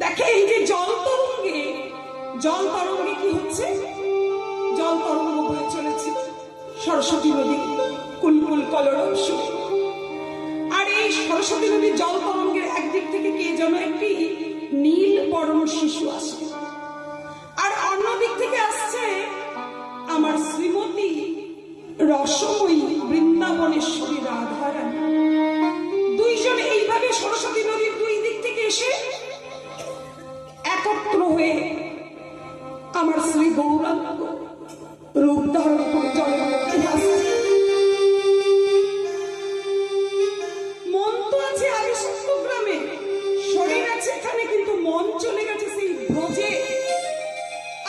দেখে এই যে জল তরঙ্গে কি হচ্ছে, জল তরঙ্গ বয়ে চলেছে সরস্বতী নদী কুলকুল কলরব সুরে। আর এই সরস্বতী নদীর জল তরঙ্গের একদিক থেকে কে যেন একটি নীল বর্ণ শিশু আসে, আর অন্যদিক থেকে আসছে আমার শ্রীমতী রসময়ী বৃন্দাবনেশ্বরী রাধারানী। দুইজন এইভাবে সরস্বতী নদীর দুই দিক থেকে এসে একত্র হয়ে আমার শ্রী গৌরাঙ্গ রূপ ধারণ করে জলের মধ্যে ভাসছে। মন তো আছে আবিসপ্ত গ্রামে, শরীর আছে এখানে, কিন্তু মন চলে গেছে সেই ব্রজে।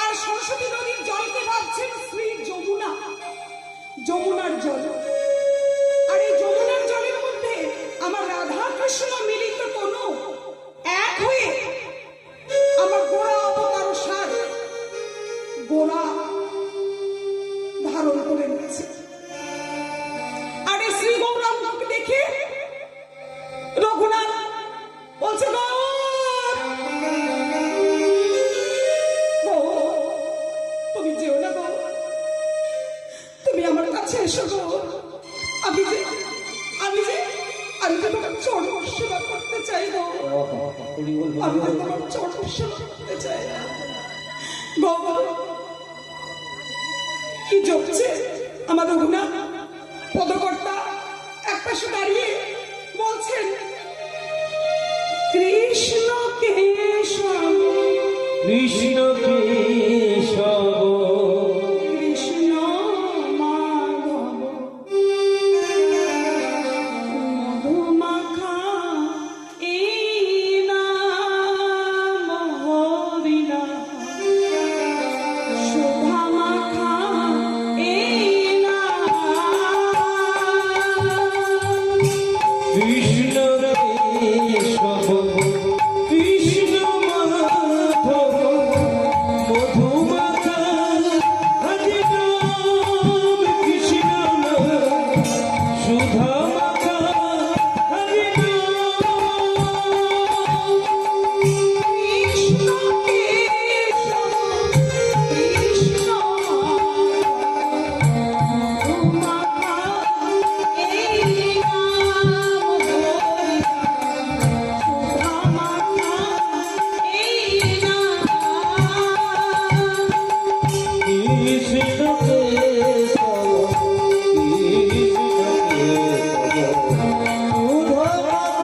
আর সরস্বতী নদীর জলকে ভাবছেন শ্রী যমুনা, যমুনার জল। আর এই যমুনার জলের মধ্যে আমার রাধা কৃষ্ণ মিলিত তনু এক হয়ে আমার গোড়া অবতার সার গোড়া ধারণ করে নিয়েছে। আর এই শ্রী গৌরাঙ্গকে দেখে রঘুনাথ বলছে, তুমি যেও না গো, তুমি আমার কাছে এসো গো। আমি তো তোমার চরণ সেবা করতে চাই গো, আমি তো তোমার চরণ সেবা করতে চাই। কি জপছে আমার রঘুনাথ পদকর্তা এক পাশে দাঁড়িয়ে বলছেন, কৃষ্ণ কেশব কৃষ্ণ